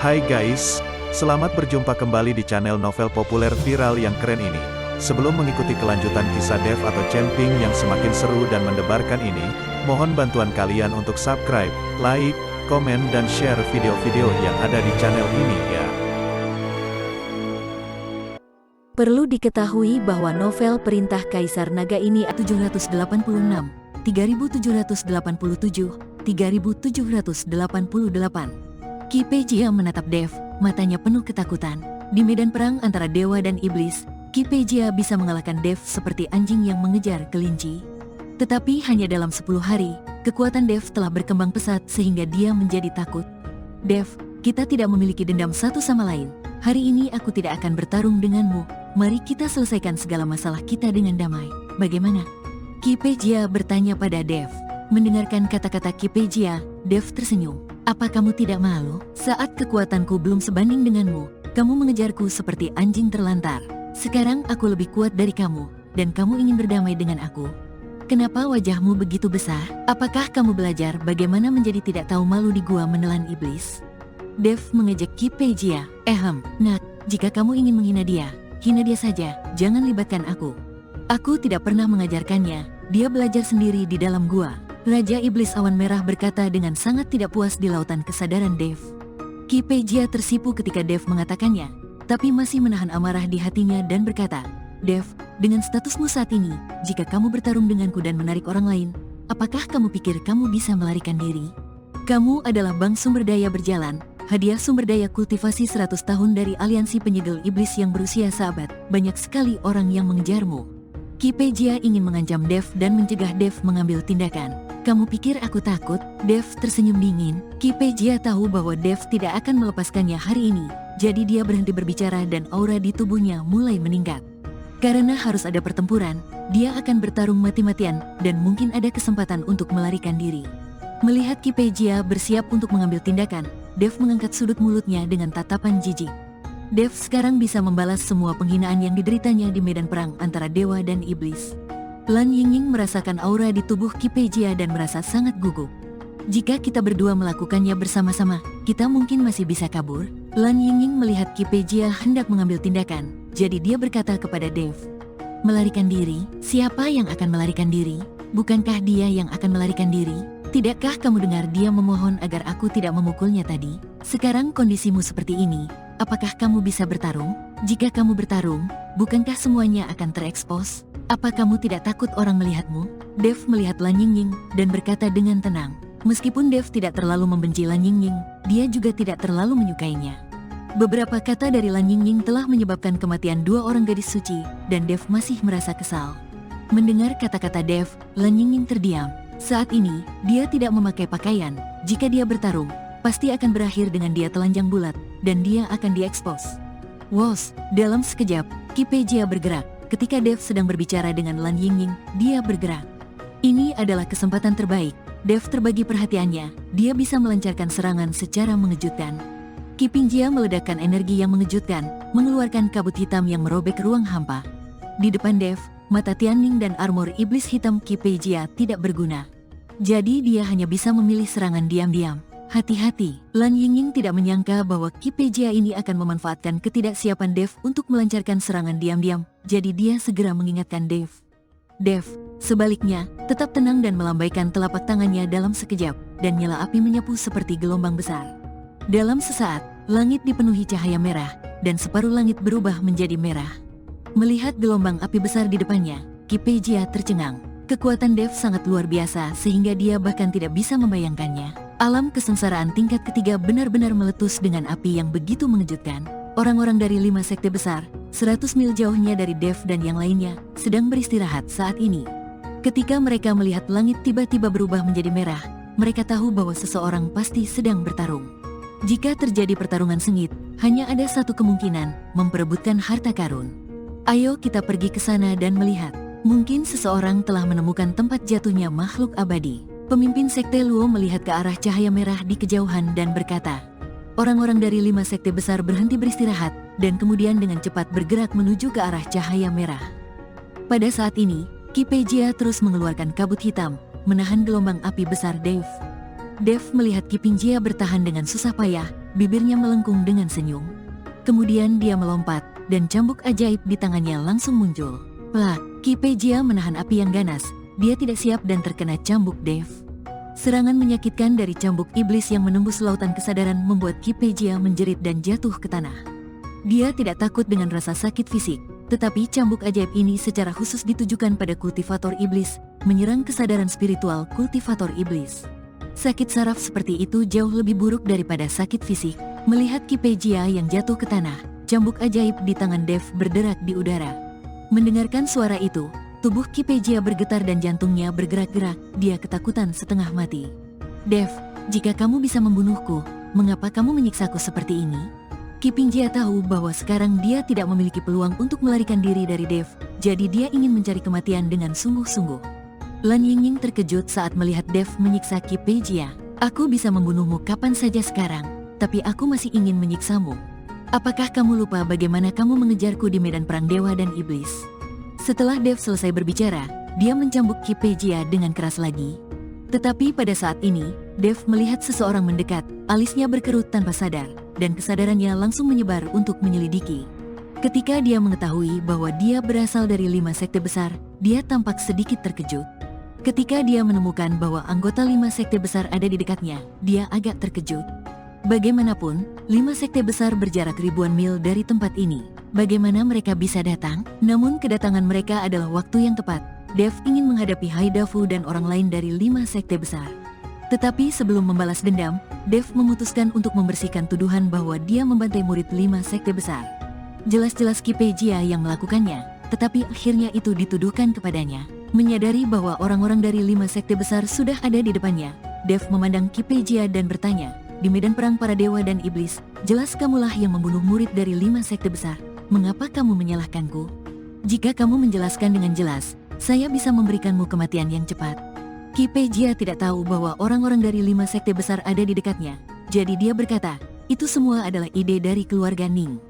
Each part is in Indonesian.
Hai guys, selamat berjumpa kembali di channel novel populer viral yang keren ini. Sebelum mengikuti kelanjutan kisah Dev atau Camping yang semakin seru dan mendebarkan ini, mohon bantuan kalian untuk subscribe, like, komen dan share video-video yang ada di channel ini ya. Perlu diketahui bahwa novel Perintah Kaisar Naga ini 786, 3787, 3788. Ki Pejia menatap Dev, matanya penuh ketakutan. Di medan perang antara dewa dan iblis, Ki Pejia bisa mengalahkan Dev seperti anjing yang mengejar kelinci. Tetapi hanya dalam 10 hari, kekuatan Dev telah berkembang pesat sehingga dia menjadi takut. Dev, kita tidak memiliki dendam satu sama lain. Hari ini aku tidak akan bertarung denganmu. Mari kita selesaikan segala masalah kita dengan damai. Bagaimana? Ki Pejia bertanya pada Dev. Mendengarkan kata-kata Ki Pejia, Dev tersenyum. Apa kamu tidak malu? Saat kekuatanku belum sebanding denganmu, kamu mengejarku seperti anjing terlantar. Sekarang aku lebih kuat dari kamu, dan kamu ingin berdamai dengan aku. Kenapa wajahmu begitu besar? Apakah kamu belajar bagaimana menjadi tidak tahu malu di gua menelan iblis? Dev mengejek Ki Pejia. Nak, jika kamu ingin menghina dia, hina dia saja, jangan libatkan aku. Aku tidak pernah mengajarkannya, dia belajar sendiri di dalam gua. Raja Iblis Awan Merah berkata dengan sangat tidak puas di lautan kesadaran Dev. Ki Pejia tersipu ketika Dev mengatakannya, tapi masih menahan amarah di hatinya dan berkata, Dev, dengan statusmu saat ini, jika kamu bertarung denganku dan menarik orang lain, apakah kamu pikir kamu bisa melarikan diri? Kamu adalah bank sumber daya berjalan, hadiah sumber daya kultivasi 100 tahun dari aliansi penyegel iblis yang berusia seabad. Banyak sekali orang yang mengejarmu. Ki Pejia ingin mengancam Dev dan mencegah Dev mengambil tindakan. Kamu pikir aku takut? Dev tersenyum dingin. Ki Pejia tahu bahwa Dev tidak akan melepaskannya hari ini. Jadi dia berhenti berbicara dan aura di tubuhnya mulai meningkat. Karena harus ada pertempuran, dia akan bertarung mati-matian dan mungkin ada kesempatan untuk melarikan diri. Melihat Ki Pejia bersiap untuk mengambil tindakan, Dev mengangkat sudut mulutnya dengan tatapan jijik. Dev sekarang bisa membalas semua penghinaan yang dideritanya di medan perang antara dewa dan iblis. Lan Yingying merasakan aura di tubuh Ki Pejia dan merasa sangat gugup. Jika kita berdua melakukannya bersama-sama, kita mungkin masih bisa kabur. Lan Yingying melihat Ki Pejia hendak mengambil tindakan, jadi dia berkata kepada Dev, melarikan diri? Siapa yang akan melarikan diri? Bukankah dia yang akan melarikan diri? Tidakkah kamu dengar dia memohon agar aku tidak memukulnya tadi? Sekarang kondisimu seperti ini, apakah kamu bisa bertarung? Jika kamu bertarung, bukankah semuanya akan terekspos? Apa kamu tidak takut orang melihatmu? Dev melihat Lan Yingying dan berkata dengan tenang. Meskipun Dev tidak terlalu membenci Lan Yingying, dia juga tidak terlalu menyukainya. Beberapa kata dari Lan Yingying telah menyebabkan kematian 2 orang gadis suci, dan Dev masih merasa kesal. Mendengar kata-kata Dev, Lan Yingying terdiam. Saat ini, dia tidak memakai pakaian. Jika dia bertarung, pasti akan berakhir dengan dia telanjang bulat, dan dia akan diekspos. Wos, dalam sekejap, Ki Pejia bergerak. Ketika Dev sedang berbicara dengan Lan Yingying, dia bergerak. Ini adalah kesempatan terbaik. Dev terbagi perhatiannya, dia bisa melancarkan serangan secara mengejutkan. Ki Pejia meledakkan energi yang mengejutkan, mengeluarkan kabut hitam yang merobek ruang hampa. Di depan Dev, mata Tianning dan armor iblis hitam Ki Pejia tidak berguna. Jadi dia hanya bisa memilih serangan diam-diam. Hati-hati, Lan Yingying tidak menyangka bahwa Ki Pejia ini akan memanfaatkan ketidaksiapan Dev untuk melancarkan serangan diam-diam, jadi dia segera mengingatkan Dev. Dev, sebaliknya, tetap tenang dan melambaikan telapak tangannya dalam sekejap, dan nyala api menyapu seperti gelombang besar. Dalam sesaat, langit dipenuhi cahaya merah, dan separuh langit berubah menjadi merah. Melihat gelombang api besar di depannya, Ki Pejia tercengang. Kekuatan Dev sangat luar biasa sehingga dia bahkan tidak bisa membayangkannya. Alam kesengsaraan tingkat ketiga benar-benar meletus dengan api yang begitu mengejutkan. Orang-orang dari 5 sekte besar, 100 mil jauhnya dari Dev dan yang lainnya, sedang beristirahat saat ini. Ketika mereka melihat langit tiba-tiba berubah menjadi merah, mereka tahu bahwa seseorang pasti sedang bertarung. Jika terjadi pertarungan sengit, hanya ada satu kemungkinan, memperebutkan harta karun. Ayo kita pergi ke sana dan melihat. Mungkin seseorang telah menemukan tempat jatuhnya makhluk abadi. Pemimpin sekte Luo melihat ke arah cahaya merah di kejauhan dan berkata, orang-orang dari 5 sekte besar berhenti beristirahat, dan kemudian dengan cepat bergerak menuju ke arah cahaya merah. Pada saat ini, Ki Pejia terus mengeluarkan kabut hitam, menahan gelombang api besar Dev. Dev melihat Ki Pejia bertahan dengan susah payah, bibirnya melengkung dengan senyum. Kemudian dia melompat, dan cambuk ajaib di tangannya langsung muncul. Plak, Ki Pejia menahan api yang ganas. Dia tidak siap dan terkena cambuk Dev. Serangan menyakitkan dari cambuk iblis yang menembus lautan kesadaran membuat Ki Pejia menjerit dan jatuh ke tanah. Dia tidak takut dengan rasa sakit fisik, tetapi cambuk ajaib ini secara khusus ditujukan pada kultivator iblis, menyerang kesadaran spiritual kultivator iblis. Sakit saraf seperti itu jauh lebih buruk daripada sakit fisik. Melihat Ki Pejia yang jatuh ke tanah, cambuk ajaib di tangan Dev berderak di udara. Mendengarkan suara itu, tubuh Ki Pejia bergetar dan jantungnya bergerak-gerak, dia ketakutan setengah mati. Dev, jika kamu bisa membunuhku, mengapa kamu menyiksaku seperti ini? Ki Pejia tahu bahwa sekarang dia tidak memiliki peluang untuk melarikan diri dari Dev, jadi dia ingin mencari kematian dengan sungguh-sungguh. Lan Yingying terkejut saat melihat Dev menyiksa Ki Pejia. Aku bisa membunuhmu kapan saja sekarang, tapi aku masih ingin menyiksamu. Apakah kamu lupa bagaimana kamu mengejarku di medan perang dewa dan iblis? Setelah Dev selesai berbicara, dia mencambuk Ki Pejia dengan keras lagi. Tetapi pada saat ini, Dev melihat seseorang mendekat, alisnya berkerut tanpa sadar, dan kesadarannya langsung menyebar untuk menyelidiki. Ketika dia mengetahui bahwa dia berasal dari 5 sekte besar, dia tampak sedikit terkejut. Ketika dia menemukan bahwa anggota 5 sekte besar ada di dekatnya, dia agak terkejut. Bagaimanapun, 5 sekte besar berjarak ribuan mil dari tempat ini. Bagaimana mereka bisa datang? Namun kedatangan mereka adalah waktu yang tepat. Dev ingin menghadapi Haidafu dan orang lain dari 5 sekte besar. Tetapi sebelum membalas dendam, Dev memutuskan untuk membersihkan tuduhan bahwa dia membantai murid 5 sekte besar. Jelas-jelas Ki Pejia yang melakukannya, tetapi akhirnya itu dituduhkan kepadanya. Menyadari bahwa orang-orang dari 5 sekte besar sudah ada di depannya, Dev memandang Ki Pejia dan bertanya, di medan perang para dewa dan iblis, jelas kamulah yang membunuh murid dari 5 sekte besar. Mengapa kamu menyalahkanku? Jika kamu menjelaskan dengan jelas, saya bisa memberikanmu kematian yang cepat. Ki Pejia tidak tahu bahwa orang-orang dari 5 sekte besar ada di dekatnya. Jadi dia berkata, itu semua adalah ide dari keluarga Ning.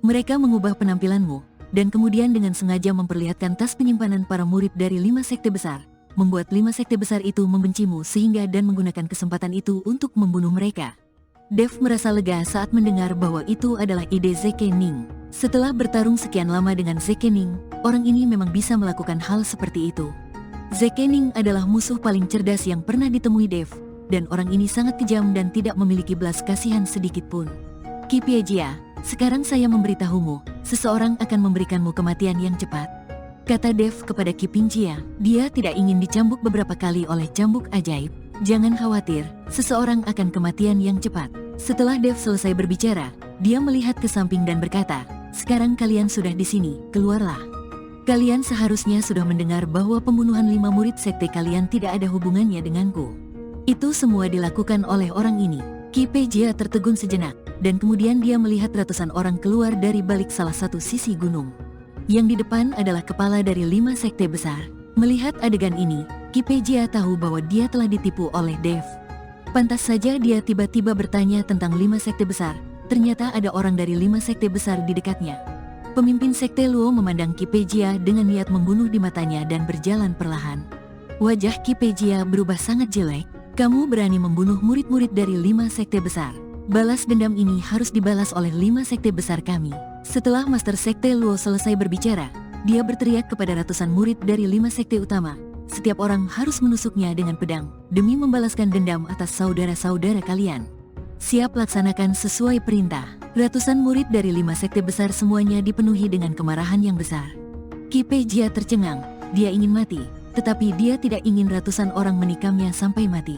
Mereka mengubah penampilanmu, dan kemudian dengan sengaja memperlihatkan tas penyimpanan para murid dari 5 sekte besar, membuat 5 sekte besar itu membencimu sehingga dan menggunakan kesempatan itu untuk membunuh mereka. Dev merasa lega saat mendengar bahwa itu adalah ide Zeke Ning. Setelah bertarung sekian lama dengan Zeke Ning, orang ini memang bisa melakukan hal seperti itu. Zeke Ning adalah musuh paling cerdas yang pernah ditemui Dev, dan orang ini sangat kejam dan tidak memiliki belas kasihan sedikit pun. Ki Pejia, sekarang saya memberitahumu, seseorang akan memberikanmu kematian yang cepat. Kata Dev kepada Ki Pejia, dia tidak ingin dicambuk beberapa kali oleh cambuk ajaib. Jangan khawatir, seseorang akan kematian yang cepat. Setelah Dev selesai berbicara, dia melihat ke samping dan berkata, sekarang kalian sudah di sini, keluarlah. Kalian seharusnya sudah mendengar bahwa pembunuhan 5 murid sekte kalian tidak ada hubungannya denganku. Itu semua dilakukan oleh orang ini. Ki Pejia tertegun sejenak, dan kemudian dia melihat ratusan orang keluar dari balik salah satu sisi gunung. Yang di depan adalah kepala dari 5 sekte besar. Melihat adegan ini, Ki Pejia tahu bahwa dia telah ditipu oleh Dev. Pantas saja dia tiba-tiba bertanya tentang 5 sekte besar. Ternyata ada orang dari 5 sekte besar di dekatnya. Pemimpin sekte Luo memandang Ki Pejia dengan niat membunuh di matanya dan berjalan perlahan. Wajah Ki Pejia berubah sangat jelek. Kamu berani membunuh murid-murid dari 5 sekte besar. Balas dendam ini harus dibalas oleh 5 sekte besar kami. Setelah Master Sekte Luo selesai berbicara, dia berteriak kepada ratusan murid dari 5 sekte utama. Setiap orang harus menusuknya dengan pedang, demi membalaskan dendam atas saudara-saudara kalian. Siap laksanakan sesuai perintah. Ratusan murid dari 5 sekte besar semuanya dipenuhi dengan kemarahan yang besar. Ki Pejia tercengang, dia ingin mati, tetapi dia tidak ingin ratusan orang menikamnya sampai mati.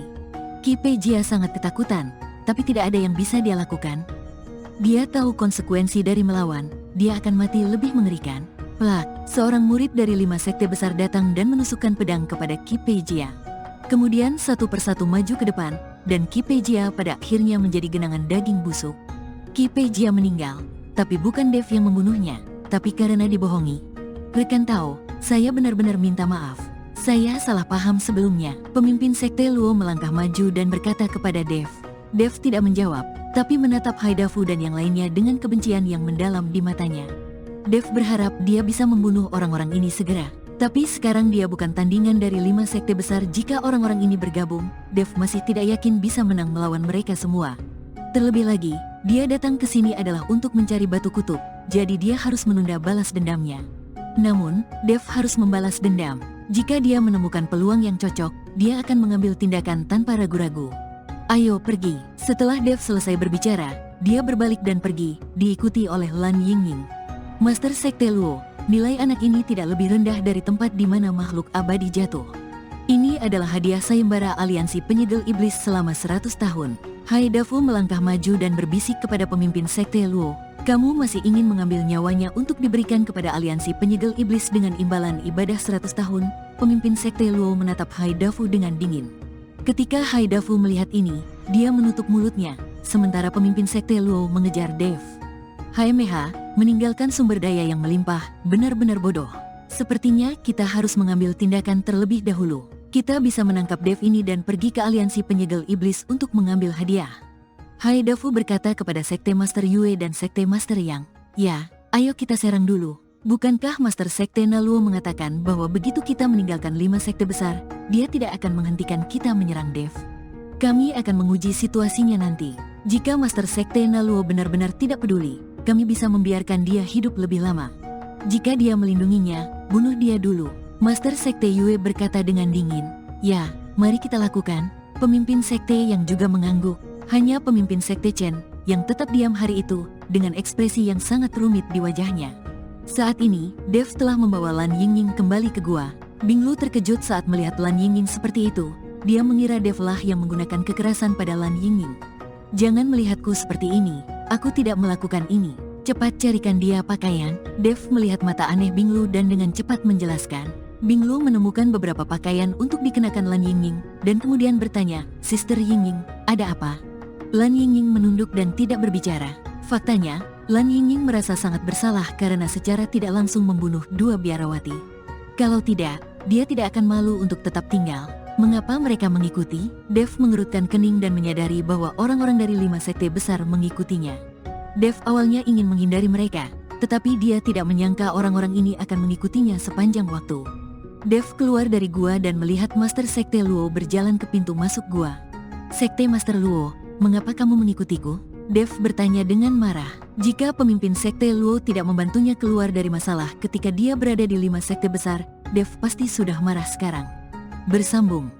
Ki Pejia sangat ketakutan, tapi tidak ada yang bisa dia lakukan. Dia tahu konsekuensi dari melawan, dia akan mati lebih mengerikan. Plak, seorang murid dari 5 sekte besar datang dan menusukkan pedang kepada Ki Pejia. Kemudian satu persatu maju ke depan, dan Ki Pejia pada akhirnya menjadi genangan daging busuk. Ki Pejia meninggal, tapi bukan Dev yang membunuhnya, tapi karena dibohongi. Rekan Tao, saya benar-benar minta maaf. Saya salah paham sebelumnya. Pemimpin Sekte Luo melangkah maju dan berkata kepada Dev. Dev tidak menjawab, tapi menatap Haidafu dan yang lainnya dengan kebencian yang mendalam di matanya. Dev berharap dia bisa membunuh orang-orang ini segera. Tapi sekarang dia bukan tandingan dari 5 sekte besar. Jika orang-orang ini bergabung, Dev masih tidak yakin bisa menang melawan mereka semua. Terlebih lagi, Dia datang ke sini adalah untuk mencari batu kutub, jadi dia harus menunda balas dendamnya. Namun, Dev harus membalas dendam. Jika dia menemukan peluang yang cocok, dia akan mengambil tindakan tanpa ragu-ragu. Ayo pergi. Setelah Dev selesai berbicara, dia berbalik dan pergi, diikuti oleh Lan Yingying. Master Sekte Luo, nilai anak ini tidak lebih rendah dari tempat di mana makhluk abadi jatuh. Ini adalah hadiah sayembara aliansi penyegel iblis selama 100 tahun. Haidafu melangkah maju dan berbisik kepada pemimpin Sekte Luo, kamu masih ingin mengambil nyawanya untuk diberikan kepada aliansi penyegel iblis dengan imbalan ibadah 100 tahun? Pemimpin Sekte Luo menatap Haidafu dengan dingin. Ketika Haidafu melihat ini, dia menutup mulutnya, sementara pemimpin Sekte Luo mengejar Dev. HMH, meninggalkan sumber daya yang melimpah, benar-benar bodoh. Sepertinya kita harus mengambil tindakan terlebih dahulu. Kita bisa menangkap Dev ini dan pergi ke aliansi penyegel iblis untuk mengambil hadiah. Haidafu berkata kepada Sekte Master Yue dan Sekte Master Yang, ya, ayo kita serang dulu. Bukankah Master Sekte Naluo mengatakan bahwa begitu kita meninggalkan 5 sekte besar, dia tidak akan menghentikan kita menyerang Dev? Kami akan menguji situasinya nanti. Jika Master Sekte Naluo benar-benar tidak peduli, kami bisa membiarkan dia hidup lebih lama. Jika dia melindunginya, bunuh dia dulu. Master Sekte Yue berkata dengan dingin, ya, mari kita lakukan. Pemimpin sekte yang juga mengangguk, hanya pemimpin Sekte Chen, yang tetap diam hari itu, dengan ekspresi yang sangat rumit di wajahnya. Saat ini, Dev telah membawa Lan Yingying kembali ke gua. Binglu terkejut saat melihat Lan Yingying seperti itu. Dia mengira Dev lah yang menggunakan kekerasan pada Lan Yingying. Jangan melihatku seperti ini, aku tidak melakukan ini. Cepat carikan dia pakaian. Dev melihat mata aneh Binglu dan dengan cepat menjelaskan. Binglu menemukan beberapa pakaian untuk dikenakan Lan Yingying, dan kemudian bertanya, Sister Yingying, ada apa? Lan Yingying menunduk dan tidak berbicara. Faktanya, Lan Yingying merasa sangat bersalah karena secara tidak langsung membunuh 2 biarawati. Kalau tidak, dia tidak akan malu untuk tetap tinggal. Mengapa mereka mengikuti? Dev mengerutkan kening dan menyadari bahwa orang-orang dari 5 sekte besar mengikutinya. Dev awalnya ingin menghindari mereka, tetapi dia tidak menyangka orang-orang ini akan mengikutinya sepanjang waktu. Dev keluar dari gua dan melihat Master Sekte Luo berjalan ke pintu masuk gua. Sekte Master Luo, mengapa kamu mengikutiku? Dev bertanya dengan marah. Jika pemimpin Sekte Luo tidak membantunya keluar dari masalah ketika dia berada di 5 sekte besar, Dev pasti sudah marah sekarang. Bersambung.